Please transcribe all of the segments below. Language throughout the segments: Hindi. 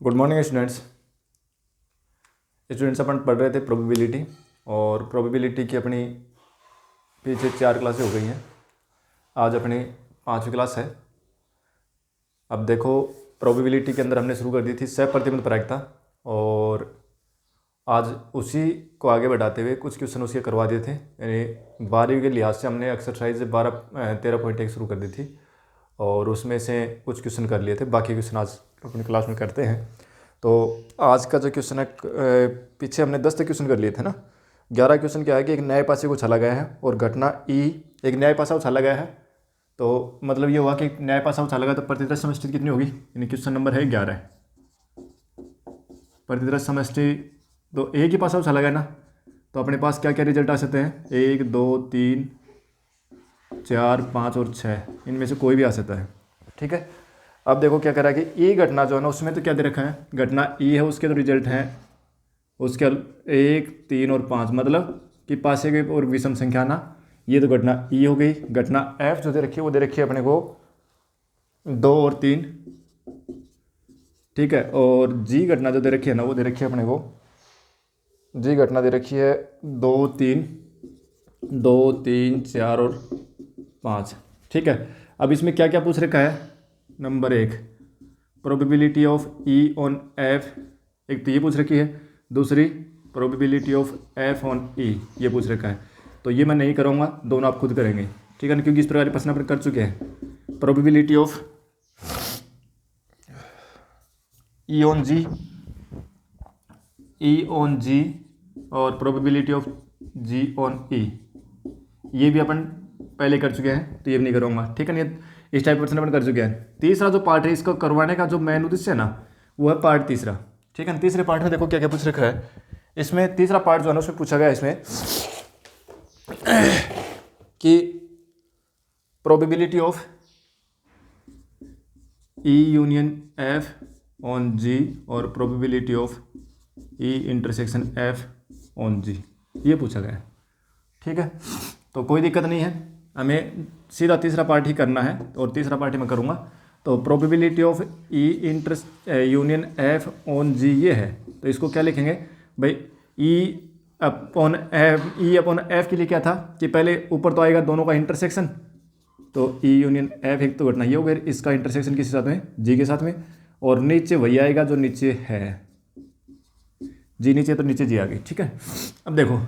Good morning students. अपन पढ़ रहे थे प्रोबेबिलिटी, और प्रोबेबिलिटी की अपनी पीछे 4 क्लासें हो गई हैं। आज अपनी 5वीं क्लास है। अब देखो, प्रोबेबिलिटी के अंदर हमने शुरू कर दी थी सहप्रतिबंध प्रायिकता, और आज उसी को आगे बढ़ाते हुए कुछ क्वेश्चन उसके करवा दिए थे। यानी 12वीं के लिहाज से हमने एक्सरसाइज 13.1 शुरू कर दी थी, और उसमें से कुछ क्वेश्चन कर लिए थे। बाकी क्वेश्चन आज अपनी क्लास में करते हैं। तो आज का जो क्वेश्चन है, पीछे हमने 10 तक क्वेश्चन कर लिए थे ना। 11 क्वेश्चन क्या है कि एक न्याय पासे को उछाला गया है और घटना ई, एक न्याय पासा उछाला गया है। तो मतलब ये हुआ कि न्याय पासा उछाला गया तो प्रतिदर्श समष्टि कितनी होगी। यानी क्वेश्चन नंबर है 11। प्रतिदर्श समष्टि तो एक ही पासा उछाला गया ना, तो अपने पास क्या क्या रिजल्ट आ सकते हैं। 1 2 3 4 5 और 6, इनमें से कोई भी आ सकता है। ठीक है। अब देखो क्या करा कि ई घटना जो है ना, उसमें तो क्या दे रखा है, घटना ई है, उसके तो रिजल्ट हैं उसके 1 3 और 5, मतलब कि पासे के और विषम संख्या ना। ये तो घटना ई हो गई। घटना एफ जो दे रखी है वो दे रखी है अपने को 2 और 3। ठीक है। और जी घटना जो दे रखी है ना, वो दे रखी है अपने को, जी घटना दे रखी है 2 3 4 और 5। ठीक है। अब इसमें क्या क्या पूछ रखा है। Number 1, probability of E on F, एक तो ये पूछ रखी है। दूसरी, probability of F on E, ये पूछ रखा है। तो ये मैं नहीं करूँगा, दोनों आप खुद करेंगे। ठीक है ना, क्योंकि इस प्रकार के प्रश्न अपन कर चुके हैं। Probability of E on G, E on G, और probability of G on E, ये भी अपन पहले कर चुके हैं, तो ये भी नहीं करूँगा। ठीक है ना, इस टाइप क्वेश्चन अपन कर चुके हैं। तीसरा जो पार्ट है, इसको करवाने का जो मेन उद्देश्य है ना, वो है पार्ट तीसरा। ठीक है ना। तीसरे पार्ट में देखो क्या क्या पूछ रखा है। इसमें तीसरा पार्ट जो है ना, उसमें पूछा गया इसमें कि probability of E union F on G और probability of E intersection F on G, ये पूछा गया है। ठीक है। तो कोई दिक्कत नहीं है, हमें सीधा तीसरा पार्ट ही करना है, और तीसरा पार्ट ही मैं करूँगा। तो probability of E union F on G ये है, तो इसको क्या लिखेंगे भाई, ई अपॉन एफ के लिए क्या था कि पहले ऊपर तो आएगा दोनों का इंटरसेक्शन, तो ई यूनियन एफ एक तो घटना ये हो गया, इसका इंटरसेक्शन किस साथ में, जी के साथ में, और नीचे वही आएगा जो नीचे है, जी नीचे तो नीचे जी आ गई। ठीक है। अब देखो,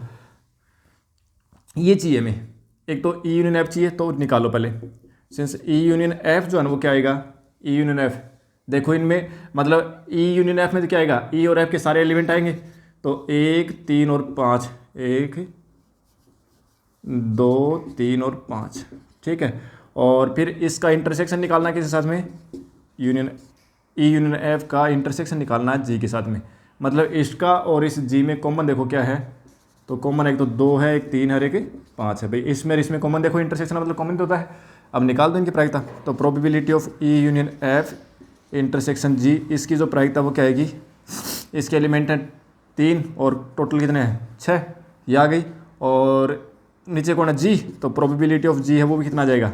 ये चाहिए हमें, एक तो ई यूनियन एफ चाहिए, तो निकालो पहले। सिंस ई यूनियन एफ जो है ना, वो क्या आएगा, ई यूनियन एफ, देखो इनमें मतलब ई यूनियन एफ में तो क्या आएगा, ई और एफ के सारे एलिमेंट आएंगे। तो 1 3 और 5, 1 2 3 और 5। ठीक है। और फिर इसका इंटरसेक्शन निकालना किसके साथ में, यूनियन ई यूनियन एफ का इंटरसेक्शन निकालना है जी के साथ में। मतलब इसका और इस जी में कॉमन देखो क्या है, तो कॉमन एक तो 2 है, एक 3 है और एक 5 है। भाई इसमें कॉमन देखो, इंटरसेक्शन मतलब कॉमन तो होता है। अब निकाल दो इनकी प्रायिकता। तो probability of E union F intersection G, इसकी जो प्रायिकता वो क्या आएगी, इसके एलिमेंट हैं 3 और टोटल कितने हैं 6, ये आ गई। और नीचे कौन है जी, तो प्रोबेबिलिटी ऑफ जी है वो भी कितना आ जाएगा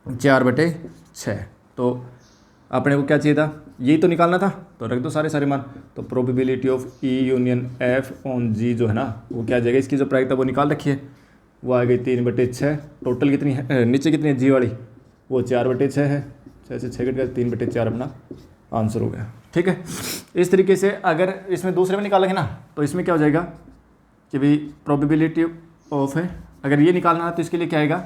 4/6। तो अपने को क्या चाहिए था, यही तो निकालना था, तो रख दो सारे मान। तो probability of E union F on G जो है ना, वो क्या आ जाएगा, इसकी जो प्रायिकता वो निकाल रखी है, वो आ गई 3/6। टोटल कितनी है, नीचे कितनी है जी वाली, वो 4/6 है। 6 से 6 कट गया, 3/4 अपना आंसर हो गया। ठीक है। इस तरीके से अगर इसमें दूसरे में निकालेंगे ना, तो इसमें क्या हो जाएगा कि भाई प्रोबेबिलिटी ऑफ है, अगर ये निकालना है तो इसके लिए क्या आएगा,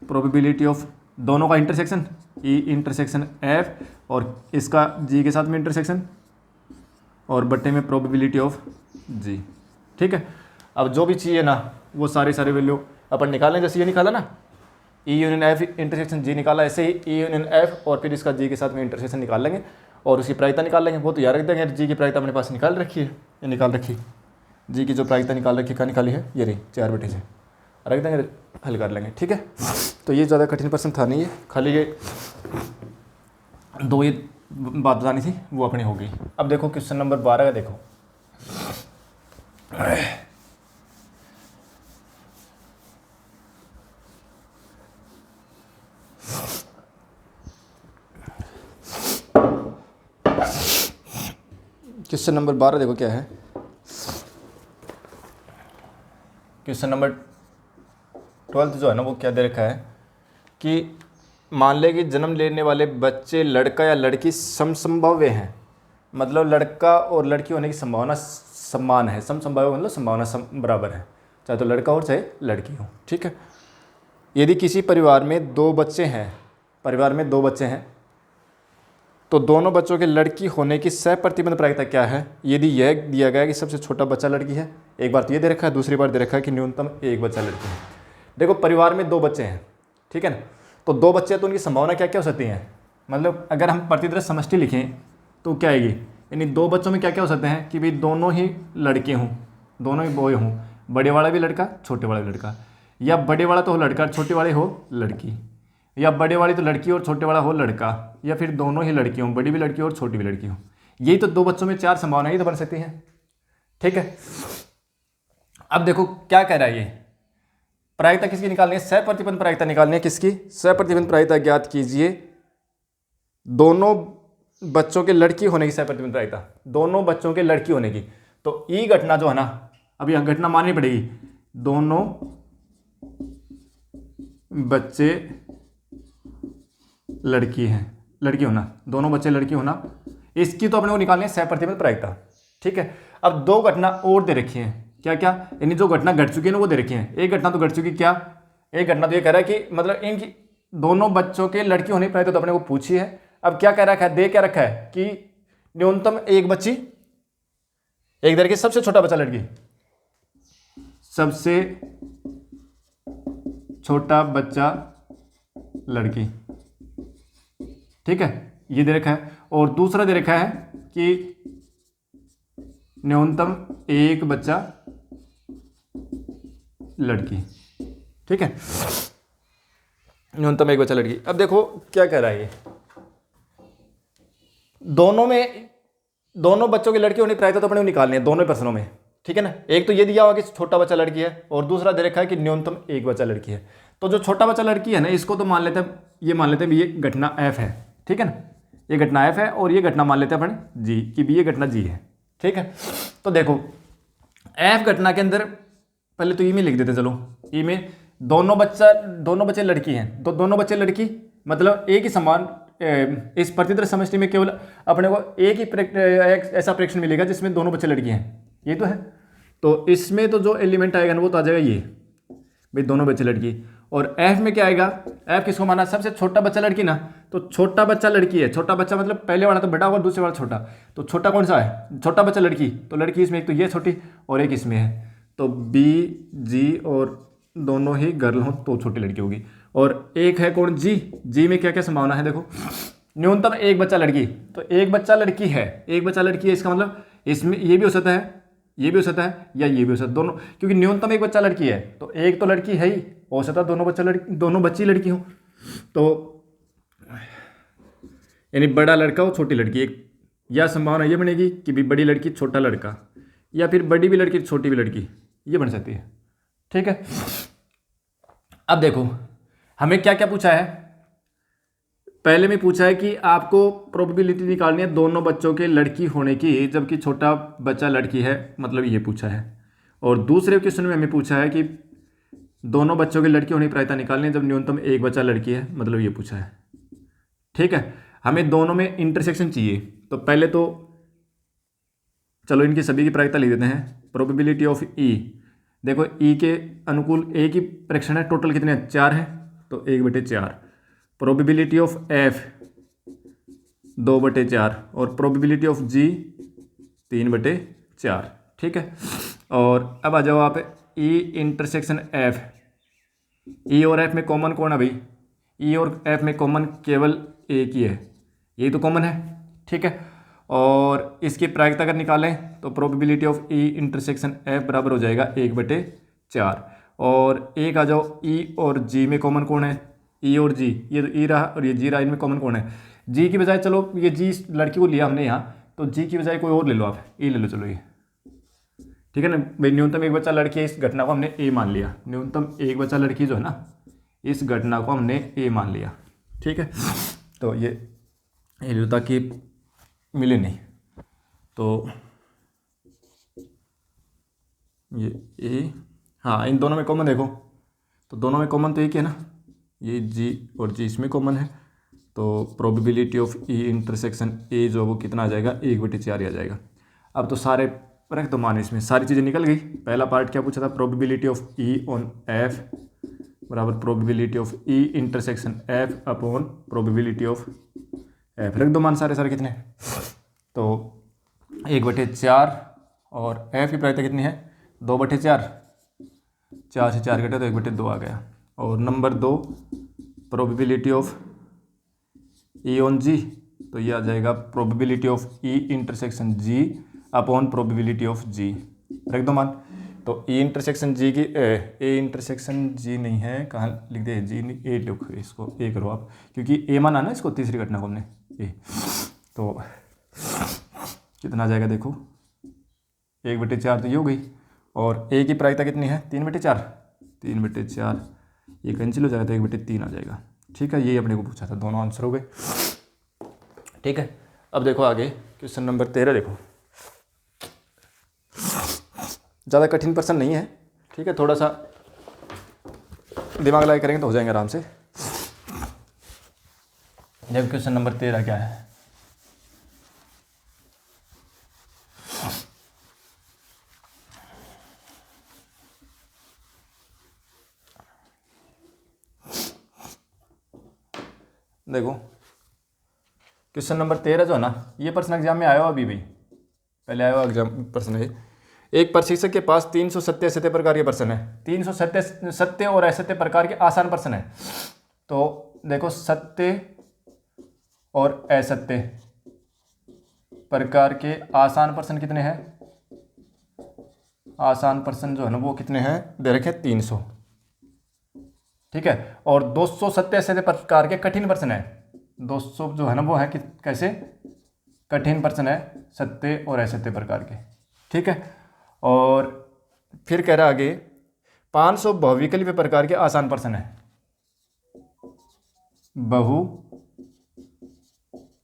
प्रोबेबिलिटी ऑफ दोनों का इंटरसेक्शन, ई इंटरसेक्शन एफ, और इसका जी के साथ में इंटरसेक्शन, और बट्टे में प्रोबेबिलिटी ऑफ जी। ठीक है। अब जो भी चाहिए ना, वो सारे वैल्यू अपन निकाल लें। जैसे ये निकाला ना, ई यूनियन एफ इंटरसेक्शन जी निकाला, ऐसे ही ई यूनियन एफ और फिर इसका जी के साथ में इंटरसेक्शन निकाल लेंगे, और उसकी प्रायिकता निकाल लेंगे। वो तो याद रख देंगे, जी की प्रायिकता अपने पास निकाल रखी है, ये निकाल रखी, जी की जो प्रायिकता निकाल रखी, क्या निकाली है, ये रही 4/6, रख देंगे, हल कर लेंगे। ठीक है। तो ये ज़्यादा कठिन प्रश्न था नहीं है, खाली ये 2 ये बात बतानी थी, वो अपनी हो गई। अब देखो क्वेश्चन नंबर 12 का देखो। क्वेश्चन नंबर 12 देखो क्या है। क्वेश्चन नंबर 12 जो है ना वो क्या दे रखा है कि मान ले कि जन्म लेने वाले बच्चे लड़का या लड़की समसंभव्य हैं, मतलब लड़का और लड़की होने की संभावना समान है। समसंभव्य मतलब संभावना बराबर है, चाहे तो लड़का हो चाहे लड़की हो। ठीक है। यदि किसी परिवार में दो बच्चे हैं, तो दोनों बच्चों के लड़की होने की सहप्रतिबंध प्रायिकता क्या है? यदि यह दिया गया कि सबसे छोटा बच्चा लड़की है, एक बार तो ये दे रखा है, दूसरी बार दे रखा है कि न्यूनतम एक बच्चा लड़की है। देखो परिवार में दो बच्चे हैं, ठीक है ना, तो दो बच्चे तो उनकी संभावना क्या क्या हो सकती है, मतलब अगर हम प्रतिदर्श समष्टि लिखें तो क्या आएगी, यानी दो बच्चों में क्या क्या हो सकते हैं कि भाई दोनों ही लड़के हों, दोनों ही बॉय हों, बड़े वाला भी लड़का छोटे वाला भी लड़का, या बड़े वाला तो हो लड़का छोटे वाले हो लड़की, या बड़े वाली तो लड़की और छोटे वाला हो लड़का, या फिर दोनों ही लड़की हों, बड़ी भी लड़की हो और छोटी भी लड़की हो। यही तो दो बच्चों में चार संभावनाएं तो बन सकती हैं। ठीक है। अब देखो क्या कह रहा है ये, प्रायिकता किसकी निकालनी है? सहप्रतिबंध प्रायिकता निकालनी है। किसकी? सहप्रतिबंध प्रायिकता ज्ञात कीजिए दोनों बच्चों के लड़की होने की सहप्रतिबंध प्रायिकता, दोनों बच्चों के लड़की होने की। तो ई घटना जो है ना, अब यह घटना माननी पड़ेगी, दोनों बच्चे लड़की हैं, लड़की होना, दोनों बच्चे लड़की होना, इसकी तो अपने को निकालनी है सहप्रतिबंध प्रायिकता। ठीक है। अब दो घटना और दे रखी हैं, क्या क्या, यानी जो घटना घट चुकी है ना वो दे रखी है। एक घटना तो घट चुकी, क्या एक घटना तो ये कह रहा है कि मतलब इनकी दोनों बच्चों के लड़की होने की प्रायिकता तो अपने को पूछी है। अब क्या कह रखा है, दे क्या रखा है कि न्यूनतम एक बच्ची, एक दर के सबसे छोटा बच्चा लड़की, सबसे छोटा बच्चा लड़की। ठीक है, ये दे रखा है। और दूसरा दे रखा है कि न्यूनतम एक बच्चा लड़की। ठीक है, न्यूनतम एक बच्चा लड़की। अब देखो क्या कह रहा है ये, दोनों बच्चों की लड़की होने की प्रायिकता तो अपने को निकालनी है दोनों प्रश्नों में। ठीक है ना, एक तो ये दिया हुआ कि छोटा बच्चा लड़की है, और दूसरा दे रखा है कि न्यूनतम एक बच्चा लड़की है। तो जो छोटा बच्चा लड़की है ना, इसको तो मान लेते हैं, ये मान लेते हैं ये घटना एफ है। ठीक है ना, ये घटना एफ है, और ये घटना मान लेते हैं अपन जी कि भी ये घटना जी है। ठीक है, तो देखो एफ घटना के अंदर पहले तो ई में लिख देते, चलो ई में दोनों बच्चे लड़की हैं, तो दोनों बच्चे लड़की मतलब एक ही समान, इस प्रतिदर्श समष्टि में केवल अपने को एक ही ऐसा प्रेक्षण मिलेगा जिसमें दोनों बच्चे लड़की हैं, ये तो है। तो इसमें तो जो एलिमेंट आएगा ना वो तो आ जाएगा ये भाई दोनों बच्चे लड़की। और एफ में क्या आएगा, एफ किसको माना, सबसे छोटा बच्चा लड़की ना, तो छोटा बच्चा लड़की है, छोटा बच्चा मतलब पहले वाला तो बड़ा होगा, दूसरे वाला छोटा, तो छोटा कौन सा है, छोटा बच्चा लड़की, तो लड़की इसमें एक तो ये छोटी और एक इसमें है, तो बी जी और दोनों ही गर्ल हो तो छोटी लड़की होगी। और एक है कौन, जी, जी में क्या क्या संभावना है देखो, न्यूनतम एक बच्चा लड़की, तो एक बच्चा लड़की है, एक बच्चा लड़की है, इसका मतलब इसमें ये भी हो सकता है, ये भी हो सकता है, या ये भी हो सकता है, दोनों, क्योंकि न्यूनतम एक बच्चा लड़की है तो एक तो लड़की है ही, हो सकता है दोनों बच्ची लड़की हो, तो यानी बड़ा लड़का हो छोटी लड़की, एक या संभावना ये बनेगी कि भी बड़ी लड़की छोटा लड़का, या फिर बड़ी भी लड़की छोटी भी लड़की, ये बन सकती है। ठीक है। अब देखो हमें क्या क्या पूछा है, पहले में पूछा है कि आपको प्रोबेबिलिटी निकालनी है दोनों बच्चों के लड़की होने की जबकि छोटा बच्चा लड़की है, मतलब ये पूछा है। और दूसरे क्वेश्चन में हमें पूछा है कि दोनों बच्चों की लड़की होने की प्रायिकता निकालनी है जब न्यूनतम एक बच्चा लड़की है, मतलब ये पूछा है। ठीक है, हमें दोनों में इंटरसेक्शन चाहिए, तो पहले तो चलो इनकी सभी की प्रायिकता लिख देते हैं। प्रोबेबिलिटी ऑफ ई, देखो ई के अनुकूल एक ही प्रेक्षण है, टोटल कितने हैं, 4 है, तो 1/4। प्रोबेबिलिटी ऑफ एफ 2/4 और प्रोबेबिलिटी ऑफ जी 3/4। ठीक है, और अब आ जाओ आप ई इंटरसेक्शन एफ, ई और एफ में कॉमन कौन है भाई, ई और एफ में कॉमन केवल एक ही है, यही तो कॉमन है। ठीक है, और इसकी प्रायिकता अगर निकालें तो probability of E intersection F बराबर हो जाएगा 1/4। और एक आ जाओ ई और जी में कॉमन कौन है, ई और जी, ये तो ई रहा और ये जी रहा, इनमें कॉमन कौन है, जी की बजाय, चलो ये जी लड़की को लिया हमने यहाँ, तो जी की बजाय कोई और ले लो आप, ई ले लो, चलो ये। ठीक है ना भाई, न्यूनतम एक बच्चा लड़की है, इस घटना को हमने ए मान लिया, न्यूनतम एक बच्चा लड़की जो है ना, इस घटना को हमने ए मान लिया। ठीक है, तो ये ताकि मिले नहीं। तो ये ए, हाँ इन दोनों में कॉमन देखो, तो दोनों में कॉमन तो एक है ना, ये जी और जी इसमें कॉमन है, तो probability of E intersection A जो वो कितना आ जाएगा, 1/4 ही आ जाएगा। अब तो सारे रख दो मान, इसमें सारी चीज़ें निकल गई। पहला पार्ट क्या पूछा था, probability of E on F बराबर probability of E intersection F upon probability of F, रख दो मान सारे सारे कितने, तो 1/4 और एफ की प्रायिकता कितनी है, 2/4, 4 से 4 घटे तो 1/2 आ गया। और number 2 probability of E on G, तो ये आ जाएगा probability of E intersection G upon probability of G, रख दो मान। तो ई इंटरसेक्शन जी की ए इंटरसेक्शन जी नहीं है, कहाँ लिख दे, जी नहीं ए लिखो, इसको ए करो आप, क्योंकि ए माना ना इसको तीसरी घटना को हमने ए, तो कितना आ जाएगा देखो, 1/4 तो ये हो गई, और ए की प्रायिकता कितनी है, 3/4, 3/4 ये कैंसिल हो जाएगा तो 1/3 आ जाएगा। ठीक है, ये अपने को पूछा था, दोनों आंसर हो गए। ठीक है, अब देखो आगे क्वेश्चन नंबर 13 देखो, ज़्यादा कठिन प्रश्न नहीं है, ठीक है, थोड़ा सा दिमाग लगाए करेंगे तो हो जाएंगे आराम से। देखो क्वेश्चन नंबर 13 क्या है, देखो क्वेश्चन नंबर 13 जो है ना, ये प्रश्न एग्जाम में आया हो अभी भी, पहले आया हो एग्जाम प्रश्न है। एक प्रशिक्षक के पास 370 सत्य प्रकार के प्रश्न है, 370 सत्य और असत्य प्रकार के आसान प्रश्न है। तो देखो सत्य और असत्य प्रकार के आसान प्रश्न कितने हैं, आसान प्रश्न जो है ना वो कितने हैं, दे रखे 300, ठीक है, और 200 सत्य असत्य प्रकार के कठिन प्रश्न है, 200 जो है ना वो है कि कैसे कठिन प्रश्न है, सत्य और असत्य प्रकार के, ठीक है। और फिर कह रहा आगे 500 बहुविकल्पीय प्रकार के आसान प्रश्न है,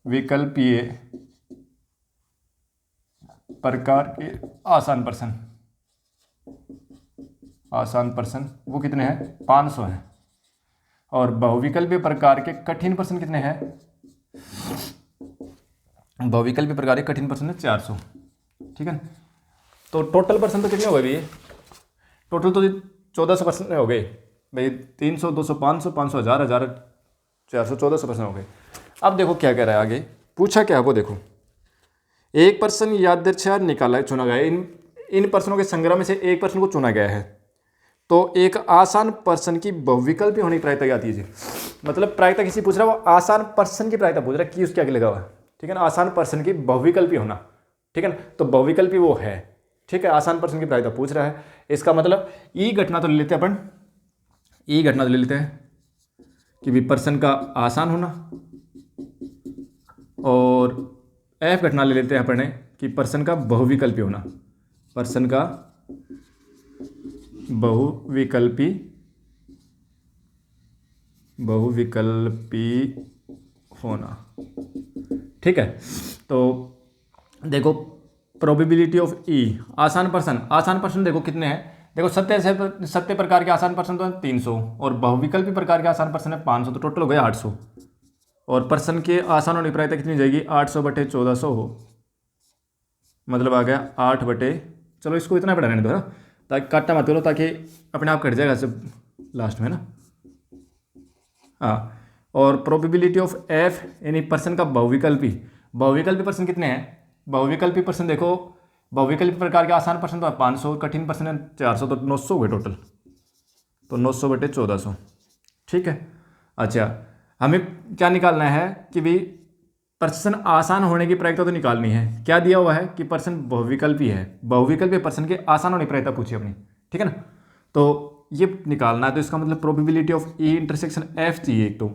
बहुविकल्पीय प्रकार के आसान प्रश्न, आसान प्रश्न वो कितने हैं, 500 हैं, और बहुविकल्पीय प्रकार के कठिन प्रश्न कितने हैं, बहुविकल्पीय प्रकार के कठिन प्रश्न है 400, ठीक है। तो टोटल प्रश्न तो कितने हो गए भैया, टोटल तो 1400 प्रश्न हो गए भाई, 300 200 500 500 1000 1000 400 1400 प्रश्न हो गए। अब देखो क्या कह रहा है आगे, पूछा क्या है वो देखो, एक प्रश्न यादृच्छिक निकाला चुना गया, इन प्रश्नों के संग्रह में से एक प्रश्न को चुना गया है, तो एक आसान प्रश्न की बहुविकल्पी होने की प्रायिकता क्या आती है जी, मतलब प्रायिकता किसी पूछ रहा है, वो आसान प्रश्न की प्रायिकता पूछ रहा है कि उसके आगे लगा हुआ है, ठीक है ना, आसान प्रश्न की बहुविकल्पी होना, ठीक है ना, तो बहुविकल्पी वो है, ठीक है, आसान प्रश्न की प्रायिकता पूछ रहा है, इसका मतलब ई घटना तो ले लेते हैं अपन, ई घटना तो ले लेते हैं कि भी प्रश्न का आसान होना, और एफ घटना ले लेते हैं अपन कि प्रश्न का बहुविकल्पी होना, प्रश्न का बहुविकल्पी होना, ठीक है। तो देखो प्रोबेबिलिटी ऑफ ई, आसान प्रश्न देखो कितने हैं, देखो सत्य प्रकार के आसान प्रश्न तो है 300, और बहुविकल्पी प्रकार के आसान प्रश्न है 500, तो टोटल हो गया 800, और प्रश्न के आसान होने की प्रायिकता कितनी जाएगी, 800/1400 हो, मतलब आ गया 8 चलो इसको इतना बढ़ा रहने दो ना, ताकि काटना मत करो, ताकि अपने आप कट जाएगा सब लास्ट में ना, हाँ। और प्रोबेबिलिटी ऑफ एफ यानी प्रश्न का बहुविकल्पी प्रश्न कितने हैं, बहुविकल्पी प्रश्न देखो, बहुविकल्पी प्रकार के आसान प्रश्न तो 500, कठिन प्रश्न है 400, तो 900 हुए टोटल, तो 900/1400, ठीक है। अच्छा हमें क्या निकालना है कि भाई प्रश्न आसान होने की प्रायिकता तो निकालनी है, क्या दिया हुआ है कि प्रश्न बहुविकल्पी है, बहुविकल्पी प्रश्न के आसान होने की प्रायिकता पूछी अपनी, ठीक है ना, तो ये निकालना है, तो इसका मतलब probability of E intersection F चाहिए एक तो,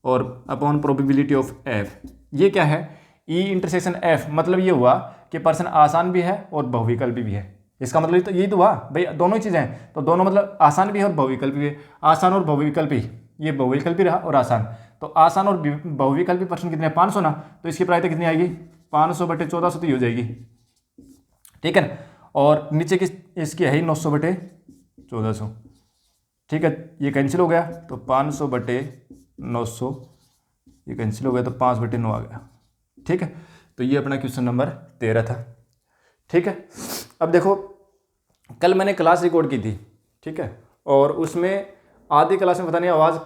और अपॉन प्रोबेबिलिटी ऑफ एफ, ये क्या है, ई इंटरसेक्शन एफ, मतलब ये हुआ कि प्रश्न आसान भी है और बहुविकल्पी भी है, इसका मतलब तो यही तो हुआ भाई, दोनों ही चीज़ें हैं, तो दोनों मतलब आसान भी है और बहुविकल्पी भी है, आसान और बहुविकल्पी, ये बहुविकल्पी रहा और आसान, तो आसान और बहुविकल्पी प्रश्न कितने 500 ना, तो इसकी प्रायिकता कितनी आएगी 500/1400 तो ये हो जाएगी, ठीक है ना। और नीचे की इसकी है ही 900/1400, ठीक है। ये कैंसिल हो गया तो 500/900 ये कैंसिल हो गया तो 5/9 आ गया, ठीक है। तो ये अपना क्वेश्चन नंबर 13 था, ठीक है। अब देखो कल मैंने क्लास रिकॉर्ड की थी, ठीक है, और उसमें आधी क्लास में पता नहीं आवाज़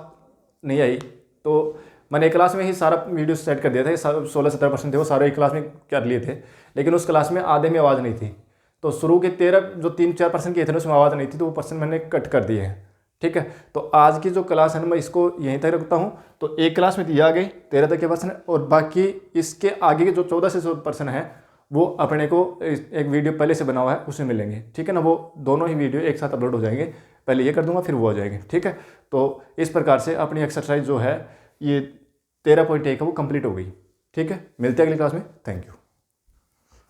नहीं आई, तो मैंने एक क्लास में ही सारा वीडियो सेट कर दिया था, 16-17% थे वो सारे एक क्लास में कर लिए थे, लेकिन उस क्लास में आधे में आवाज़ नहीं थी। तो शुरू के 13 जो 3-4% किए थे ना उसमें आवाज़ नहीं थी, तो वो परसेंट मैंने कट कर दिए हैं, ठीक है। तो आज की जो क्लास है ना मैं इसको यहीं तक रखता हूँ। तो एक क्लास में ये आ गई 13 तक के परसेंट, और बाकी इसके आगे के जो 14 से 16% है वो अपने को एक वीडियो पहले से बना हुआ है उसमें मिलेंगे, ठीक है ना। वो दोनों ही वीडियो एक साथ अपलोड हो जाएंगे, पहले ये कर दूंगा फिर वो हो जाएंगे, ठीक है। तो इस प्रकार से अपनी एक्सरसाइज जो है ये 13.1 है वो कंप्लीट हो गई, ठीक है। मिलते हैं अगली क्लास में, थैंक यू।